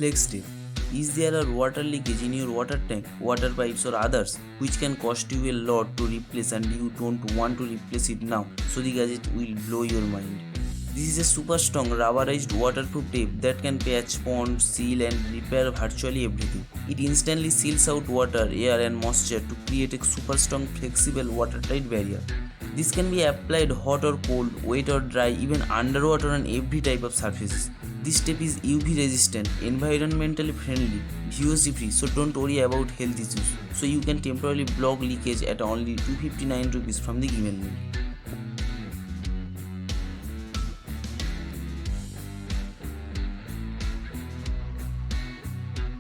flex tip. Is there a water leakage in your water tank, water pipes or others which can cost you a lot to replace and you don't want to replace it now, so the gadget will blow your mind. This is a super strong rubberized waterproof tape that can patch, pond, seal and repair virtually everything. It instantly seals out water, air and moisture to create a super strong flexible watertight barrier. This can be applied hot or cold, wet or dry, even underwater on every type of surfaces. This tape is UV resistant, environmentally friendly, VOC free, so don't worry about health issues. So you can temporarily block leakage at only 259 rupees from the given link.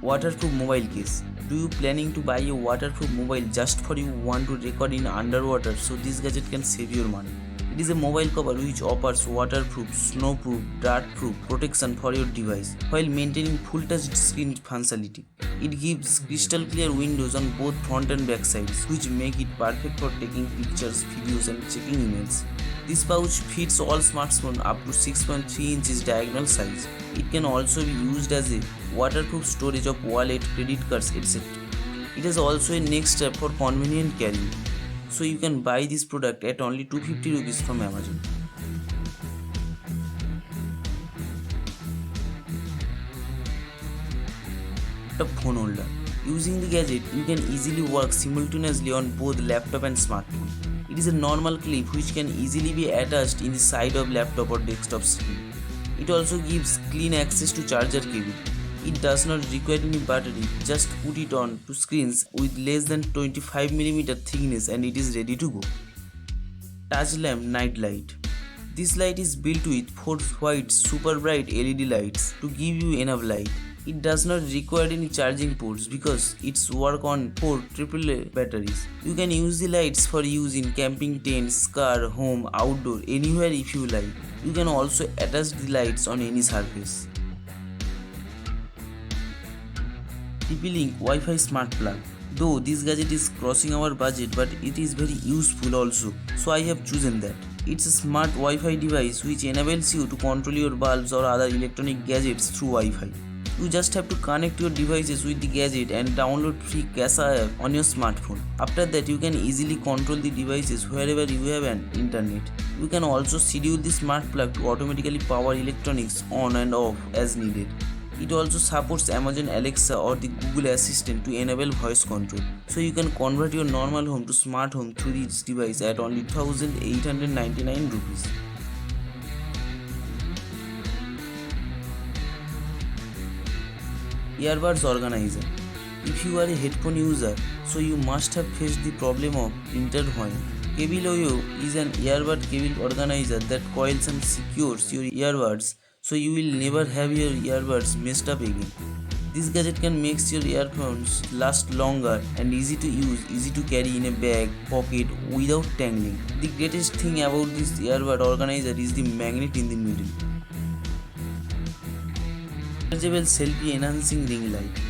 Waterproof mobile case. Do you planning to buy a waterproof mobile just for you want to record in underwater, so this gadget can save your money? It is a mobile cover which offers waterproof, snowproof, dirt-proof protection for your device while maintaining full touch screen functionality. It gives crystal clear windows on both front and back sides, which make it perfect for taking pictures, videos and checking emails. This pouch fits all smartphones up to 6.3 inches diagonal size. It can also be used as a waterproof storage of wallet, credit cards, etc. It has also a next step for convenient carrying. So you can buy this product at only 250 rupees from Amazon. A phone holder. Using the gadget, you can easily work simultaneously on both laptop and smartphone. It is a normal clip which can easily be attached in the side of laptop or desktop screen. It also gives clean access to charger cable. It does not require any battery, just put it on to screens with less than 25mm thickness and it is ready to go. Touch lamp night light. This light is built with 4 white super bright LED lights to give you enough light. It does not require any charging ports because it's work on 4 AAA batteries. You can use the lights for use in camping tents, car, home, outdoor, anywhere if you like. You can also attach the lights on any surface. TP-Link Wi-Fi Smart Plug. Though this gadget is crossing our budget, but it is very useful also, so I have chosen that. It's a smart Wi-Fi device which enables you to control your bulbs or other electronic gadgets through Wi-Fi. You just have to connect your devices with the gadget and download free Casa app on your smartphone. After that, you can easily control the devices wherever you have an internet. You can also schedule the smart plug to automatically power electronics on and off as needed. It also supports Amazon Alexa or the Google Assistant to enable voice control. So you can convert your normal home to smart home through this device at only 1,899 rupees. Earbuds organizer. If you are a headphone user, so you must have faced the problem of intertwine. Cabiloyo is an earbud cable organizer that coils and secures your earbuds, so you will never have your earbuds messed up again. This gadget can make your earphones last longer and easy to use, easy to carry in a bag, pocket without tangling. The greatest thing about this earbud organizer is the magnet in the middle. Rechargeable selfie enhancing ring light.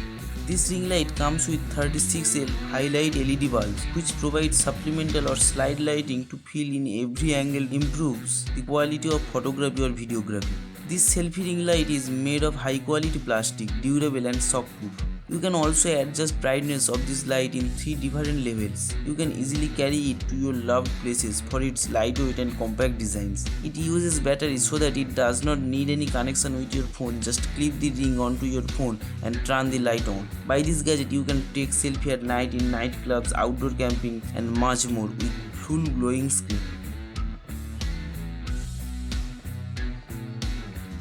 This ring light comes with 36L highlight LED bulbs which provide supplemental or slide lighting to fill in every angle, improves the quality of photography or videography. This selfie ring light is made of high quality plastic, durable and shockproof. You can also adjust brightness of this light in 3 different levels. You can easily carry it to your loved places for its lightweight and compact designs. It uses battery so that it does not need any connection with your phone. Just clip the ring onto your phone and turn the light on. By this gadget you can take selfie at night in nightclubs, outdoor camping and much more with full glowing screen.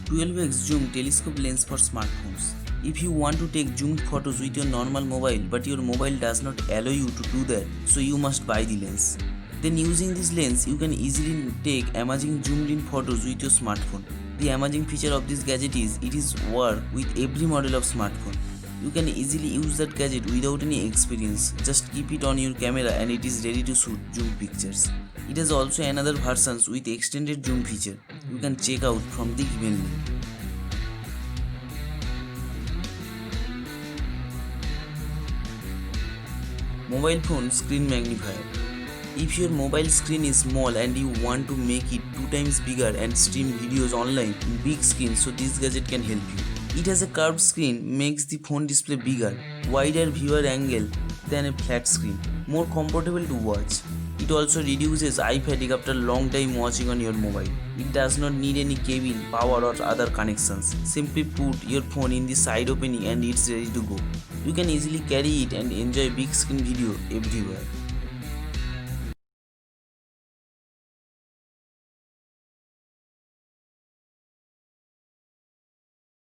12x zoom telescope lens for smartphones. If you want to take zoomed photos with your normal mobile but your mobile does not allow you to do that, so you must buy the lens. Then using this lens you can easily take amazing zoomed in photos with your smartphone. The amazing feature of this gadget is it is work with every model of smartphone. You can easily use that gadget without any experience. Just keep it on your camera and it is ready to shoot zoom pictures. It has also another versions with extended zoom feature. You can check out from the given link. Mobile phone screen magnifier. If your mobile screen is small and you want to make it 2 times bigger and stream videos online in big screen, so this gadget can help you. It has a curved screen, makes the phone display bigger, wider viewer angle than a flat screen, more comfortable to watch. It also reduces eye fatigue after a long time watching on your mobile. It does not need any cable, power or other connections. Simply put your phone in the side opening and it's ready to go. You can easily carry it and enjoy big screen video everywhere.